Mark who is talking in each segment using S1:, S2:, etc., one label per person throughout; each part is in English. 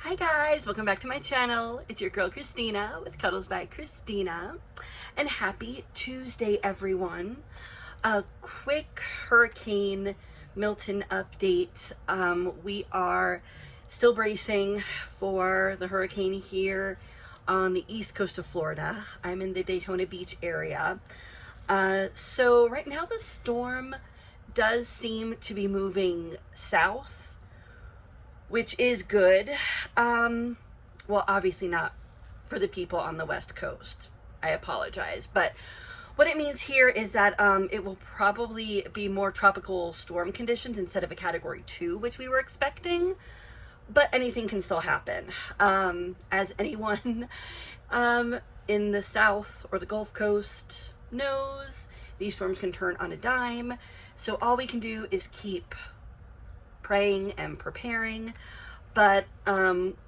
S1: Hi guys, welcome back to my channel. It's your girl Christina with Cuddles by Christina, and happy Tuesday everyone. A quick Hurricane Milton update. We are still bracing for the hurricane here on the east coast of Florida. I'm in the Daytona Beach area. So right now the storm does seem to be moving south, which is good. Well, obviously not for the people on the West Coast. I apologize. But what it means here is that it will probably be more tropical storm conditions instead of a Category 2, which we were expecting. But anything can still happen. As anyone in the South or the Gulf Coast knows, these storms can turn on a dime. So all we can do is keep praying and preparing, but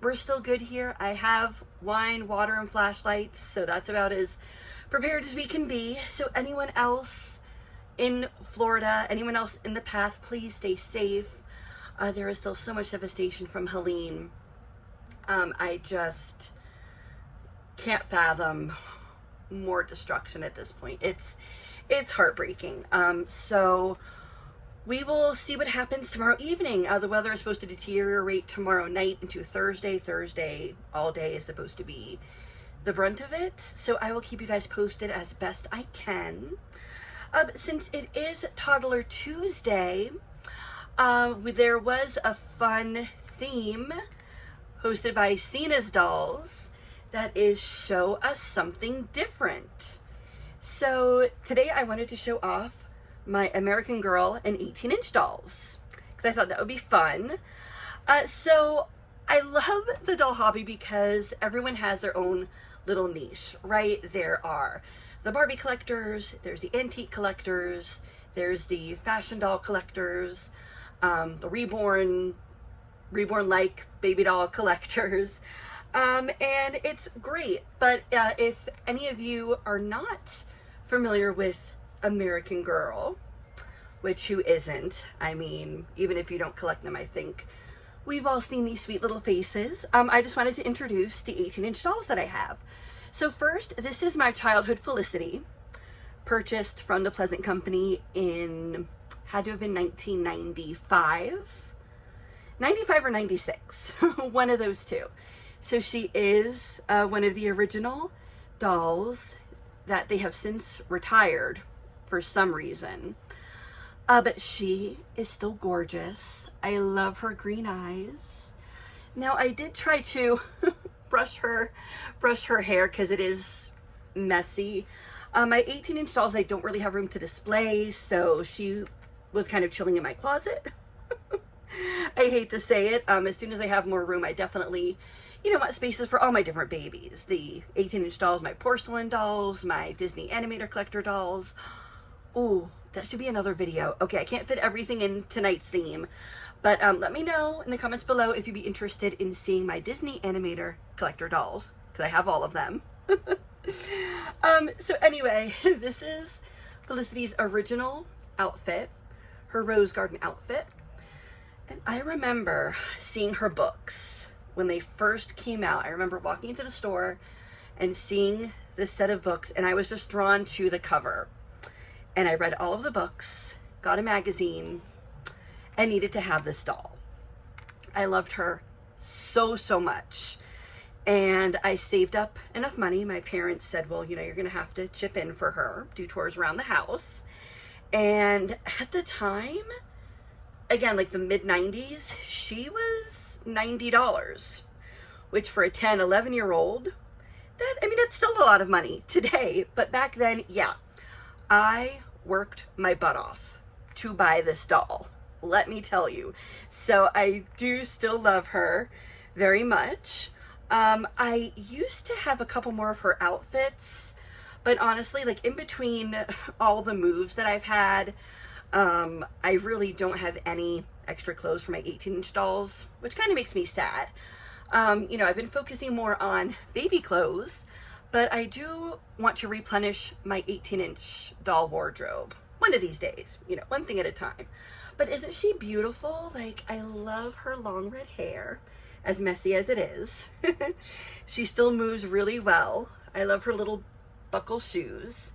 S1: we're still good here. I have wine, water, and flashlights, so that's about as prepared as we can be. So anyone else in Florida, anyone else in the path, please stay safe. There is still so much devastation from Helene. I just can't fathom more destruction at this point. It's heartbreaking. So we will see what happens tomorrow evening. The weather is supposed to deteriorate tomorrow night into Thursday. Thursday all day is supposed to be the brunt of it. So I will keep you guys posted as best I can. Since it is Toddler Tuesday, there was a fun theme hosted by Cena's Dolls that is Show Us Something Different. So today I wanted to show off my American Girl and 18-inch dolls because I thought that would be fun. So I love the doll hobby because everyone has their own little niche, right? There are the Barbie collectors, there's the antique collectors, there's the fashion doll collectors, the reborn-like baby doll collectors, and it's great. But if any of you are not familiar with American Girl, which who isn't? I mean, even if you don't collect them, I think we've all seen these sweet little faces. I just wanted to introduce the 18-inch dolls that I have. So first, this is my childhood Felicity, purchased from the Pleasant Company in, had to have been 1995, 95 or 96, one of those two. So she is one of the original dolls that they have since retired for some reason. But she is still gorgeous. I love her green eyes. Now I did try to brush her hair because it is messy. My 18-inch dolls, I don't really have room to display, so she was kind of chilling in my closet. I hate to say it. As soon as I have more room, I definitely, want spaces for all my different babies. The 18-inch dolls, my porcelain dolls, my Disney animator collector dolls. Ooh, that should be another video. Okay, I can't fit everything in tonight's theme, but let me know in the comments below if you'd be interested in seeing my Disney animator collector dolls, because I have all of them. So anyway, this is Felicity's original outfit, her Rose Garden outfit. And I remember seeing her books when they first came out. I remember walking into the store and seeing this set of books, and I was just drawn to the cover. And I read all of the books, got a magazine, and needed to have this doll. I loved her so much. And I saved up enough money. My parents said, well, you're going to have to chip in for her, do chores around the house. And at the time, again, like the mid-90s, she was $90, which for a 10, 11-year-old, that's still a lot of money today. But back then, yeah, I worked my butt off to buy this doll, let me tell you. So I do still love her very much. I used to have a couple more of her outfits, but honestly, like in between all the moves that I've had, I really don't have any extra clothes for my 18-inch dolls, which kind of makes me sad. I've been focusing more on baby clothes, but I do want to replenish my 18-inch doll wardrobe one of these days, one thing at a time. But isn't she beautiful? Like, I love her long red hair. as messy as it is. She still moves really well. I love her little buckle shoes.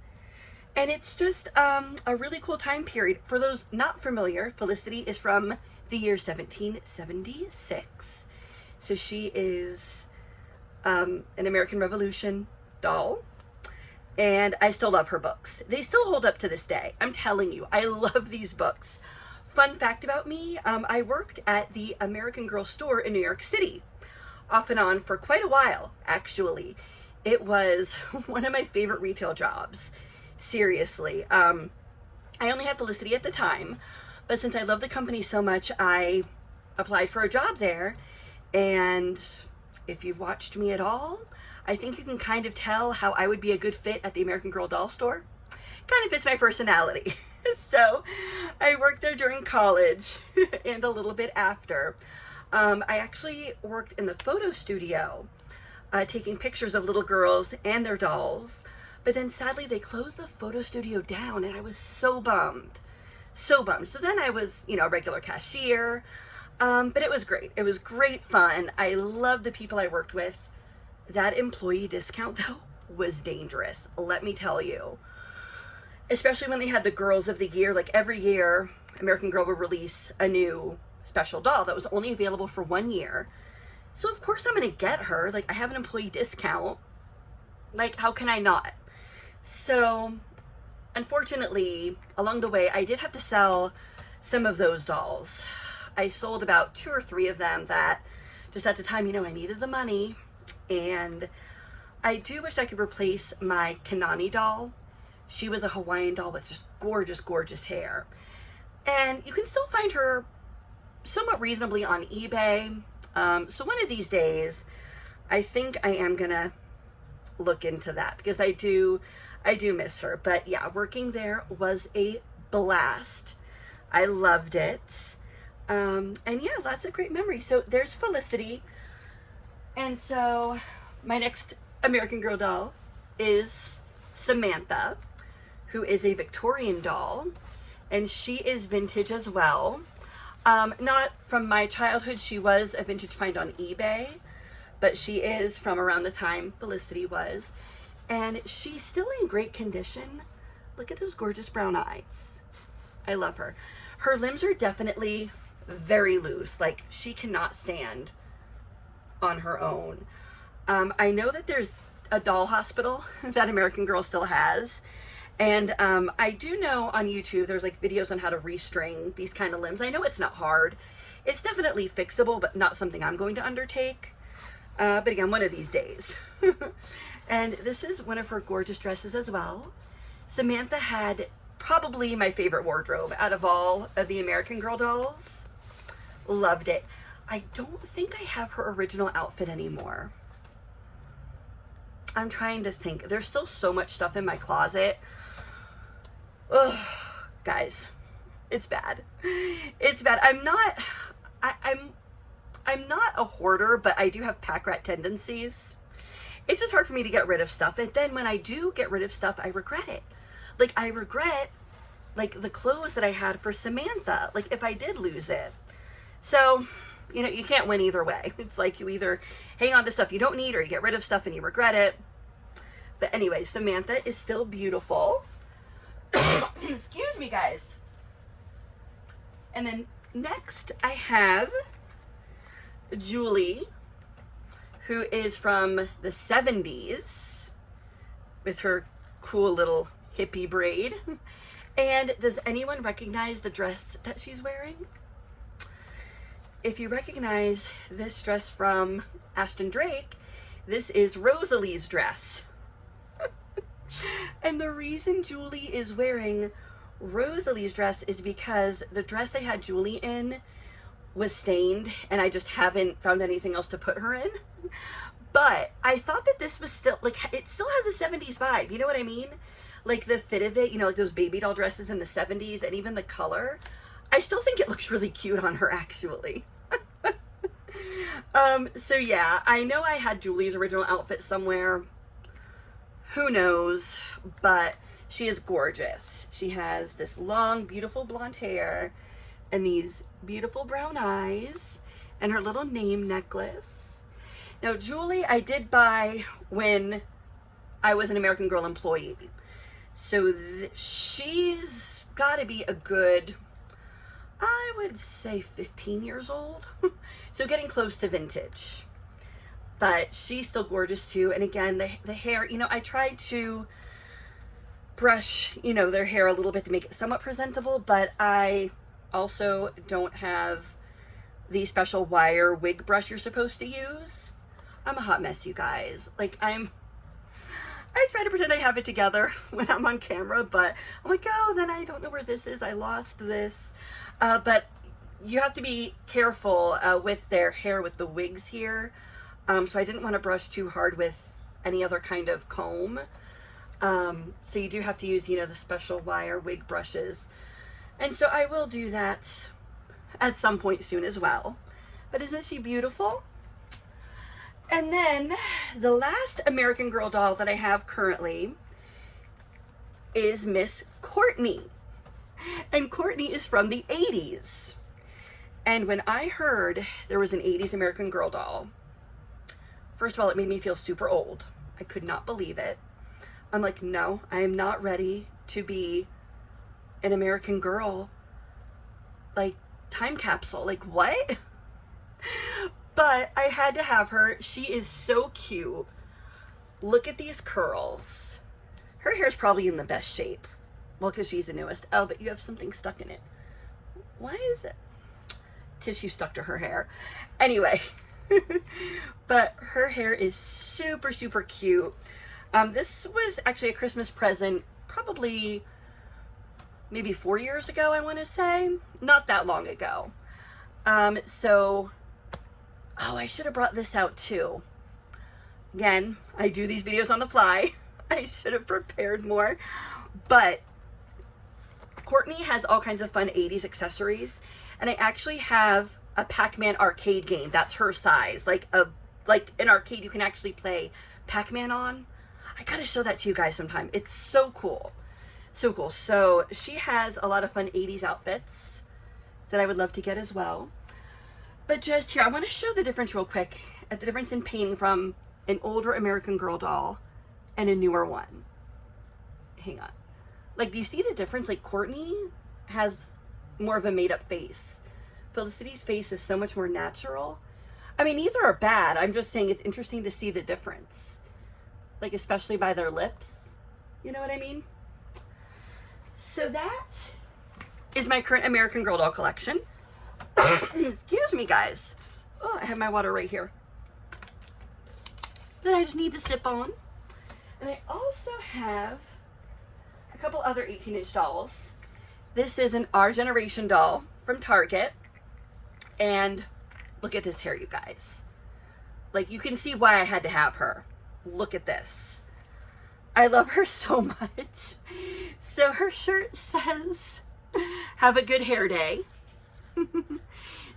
S1: And it's just a really cool time period. For those not familiar, Felicity is from the year 1776. So she is an American Revolution doll. And I still love her books. They still hold up to this day. I'm telling you, I love these books. Fun fact about me, I worked at the American Girl store in New York City, off and on for quite a while, actually. It was one of my favorite retail jobs. Seriously. I only had Felicity at the time, but since I love the company so much, I applied for a job there. And if you've watched me at all, I think you can kind of tell how I would be a good fit at the American Girl doll store. Kind of fits my personality. So I worked there during college and a little bit after. I actually worked in the photo studio, taking pictures of little girls and their dolls. But then sadly they closed the photo studio down and I was so bummed. So bummed. So then I was, a regular cashier. But it was great. It was great fun. I loved the people I worked with. That employee discount though was dangerous, let me tell you. Especially when they had the Girls of the Year. Like every year, American Girl would release a new special doll that was only available for 1 year. So of course I'm gonna get her. Like I have an employee discount. Like how can I not? So unfortunately, along the way, I did have to sell some of those dolls. I sold about 2 or 3 of them that just at the time, I needed the money. And I do wish I could replace my Kanani doll. She was a Hawaiian doll with just gorgeous, gorgeous hair. And you can still find her somewhat reasonably on eBay. So one of these days, I think I am gonna look into that because I do miss her. But yeah, working there was a blast. I loved it. And yeah, lots of great memories. So there's Felicity. And so my next American Girl doll is Samantha, who is a Victorian doll, and she is vintage as well. Not from my childhood. She was a vintage find on eBay, but she is from around the time Felicity was, and she's still in great condition. Look at those gorgeous brown eyes. I love her. Her limbs are definitely very loose. Like she cannot stand on her own. I know that there's a doll hospital that American Girl still has. And I do know on YouTube there's like videos on how to restring these kind of limbs. I know it's not hard. It's definitely fixable, but not something I'm going to undertake. But again, one of these days. And this is one of her gorgeous dresses as well. Samantha had probably my favorite wardrobe out of all of the American Girl dolls. Loved it. I don't think I have her original outfit anymore. I'm trying to think. There's still so much stuff in my closet. Ugh, guys, it's bad. It's bad. I'm not a hoarder, but I do have pack rat tendencies. It's just hard for me to get rid of stuff. And then when I do get rid of stuff, I regret it. Like I regret like the clothes that I had for Samantha. Like if I did lose it. So, you can't win either way. It's like you either hang on to stuff you don't need or you get rid of stuff and you regret it. But anyway, Samantha is still beautiful. Excuse me, guys. And then next I have Julie, who is from the 70s with her cool little hippie braid. And does anyone recognize the dress that she's wearing? If you recognize this dress from Ashton Drake, this is Rosalie's dress. And the reason Julie is wearing Rosalie's dress is because the dress I had Julie in was stained and I just haven't found anything else to put her in. But I thought that this was still, like, it still has a 70s vibe, you know what I mean? Like the fit of it, like those baby doll dresses in the 70s and even the color. I still think it looks really cute on her, actually. So yeah, I know I had Julie's original outfit somewhere. Who knows? But she is gorgeous. She has this long, beautiful blonde hair and these beautiful brown eyes. and her little name necklace. Now, Julie, I did buy when I was an American Girl employee. So she's got to be a good, I would say 15 years old. So getting close to vintage. But she's still gorgeous too. And again, the hair, you know, I tried to brush, you know, their hair a little bit to make it somewhat presentable, but I also don't have the special wire wig brush you're supposed to use. I'm a hot mess, you guys. Like, I try to pretend I have it together when I'm on camera, but I'm like, oh, then I don't know where this is. I lost this. But you have to be careful with their hair, with the wigs here. So I didn't want to brush too hard with any other kind of comb. So you do have to use, you know, the special wire wig brushes. And so I will do that at some point soon as well. But isn't she beautiful? And then the last American Girl doll that I have currently is Miss Courtney. And Courtney is from the 80s. And when I heard there was an 80s American Girl doll, first of all, it made me feel super old. I could not believe it. I'm like, no, I am not ready to be an American Girl, like, time capsule. Like, what? But I had to have her. She is so cute. Look at these curls. Her hair's probably in the best shape. Well, because she's the newest. Oh, but you have something stuck in it. Why is it? Tissue stuck to her hair. Anyway. But her hair is super, super cute. This was actually a Christmas present probably maybe 4 years ago, I want to say. Not that long ago. Oh, I should have brought this out too. Again, I do these videos on the fly. I should have prepared more. But Courtney has all kinds of fun 80s accessories. And I actually have a Pac-Man arcade game. That's her size. Like an arcade you can actually play Pac-Man on. I gotta show that to you guys sometime. It's so cool. So cool. So she has a lot of fun 80s outfits that I would love to get as well. But just here, I want to show the difference real quick. The difference in painting from an older American Girl doll and a newer one. Hang on. Like, do you see the difference? Like, Courtney has more of a made-up face. Felicity's face is so much more natural. I mean, neither are bad. I'm just saying it's interesting to see the difference. Like, especially by their lips. You know what I mean? So that is my current American Girl doll collection. Excuse me, guys. Oh, I have my water right here that I just need to sip on. And I also have a couple other 18-inch dolls. This is an Our Generation doll from Target. And look at this hair, you guys. Like, you can see why I had to have her. Look at this. I love her so much. So her shirt says, "Have a good hair day."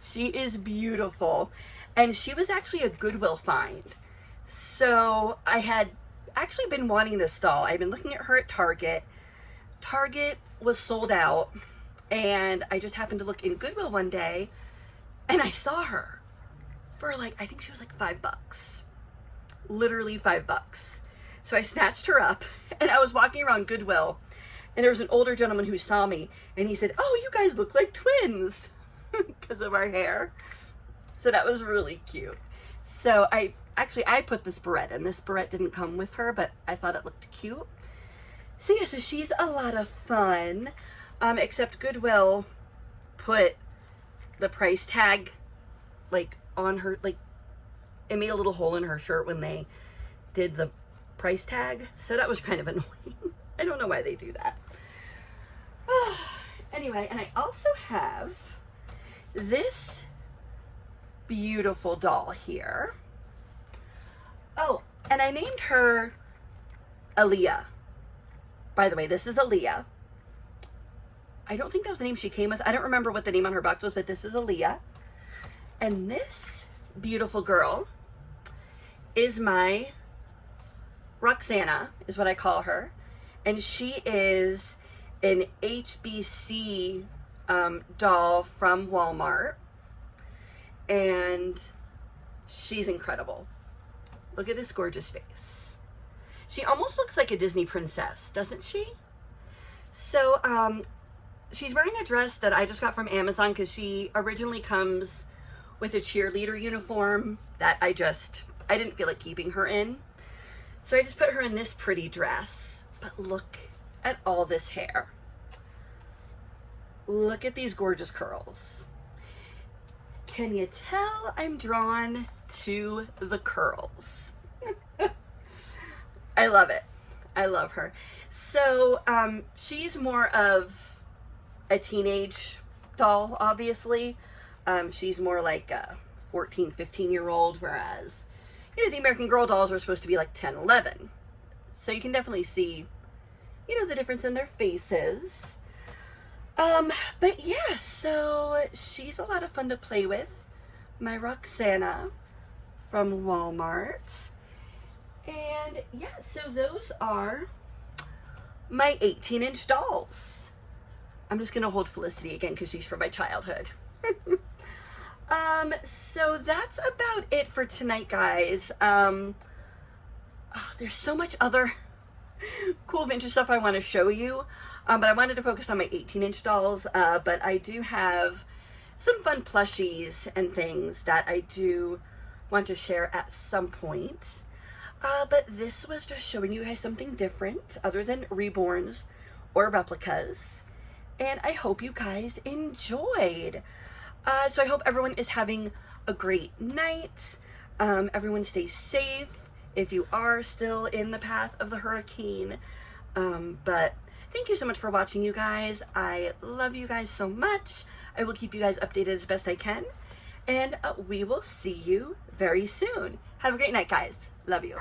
S1: She is beautiful. And she was actually a Goodwill find. So I had actually been wanting this doll. I've been looking at her at Target. Target was sold out. And I just happened to look in Goodwill one day. And I saw her for like, I think she was like $5. Literally $5. So I snatched her up. And I was walking around Goodwill. And there was an older gentleman who saw me. And he said, "Oh, you guys look like twins." Because of our hair. So that was really cute. So I put this barrette in. This barrette didn't come with her, but I thought it looked cute. So yeah, so she's a lot of fun. Except Goodwill put the price tag like on her, like it made a little hole in her shirt when they did the price tag. So that was kind of annoying. I don't know why they do that. Anyway, and I also have this beautiful doll here. Oh, and I named her Aaliyah. By the way, this is Aaliyah. I don't think that was the name she came with. I don't remember what the name on her box was, but this is Aaliyah. And this beautiful girl is my Roxana, is what I call her. And she is an HBC doll from Walmart. and she's incredible. Look at this gorgeous face. She almost looks like a Disney princess, doesn't she? So, she's wearing a dress that I just got from Amazon because she originally comes with a cheerleader uniform that I didn't feel like keeping her in. So I just put her in this pretty dress. But look at all this hair. Look at these gorgeous curls. Can you tell I'm drawn to the curls? I love it. I love her. So she's more of a teenage doll, obviously. She's more like a 14, 15-year-old, whereas, you know, the American Girl dolls are supposed to be like 10, 11. So you can definitely see, you know, the difference in their faces. But yeah, so she's a lot of fun to play with. My Roxana from Walmart. And yeah, so those are my 18-inch dolls. I'm just gonna hold Felicity again because she's from my childhood. So that's about it for tonight, guys. There's so much other cool vintage stuff I want to show you, but I wanted to focus on my 18-inch dolls. But I do have some fun plushies and things that I do want to share at some point. But this was just showing you guys something different other than reborns or replicas. And I hope you guys enjoyed. So I hope everyone is having a great night. Everyone stays safe if you are still in the path of the hurricane. But thank you so much for watching, you guys. I love you guys so much. I will keep you guys updated as best I can. And we will see you very soon. Have a great night, guys. Love you.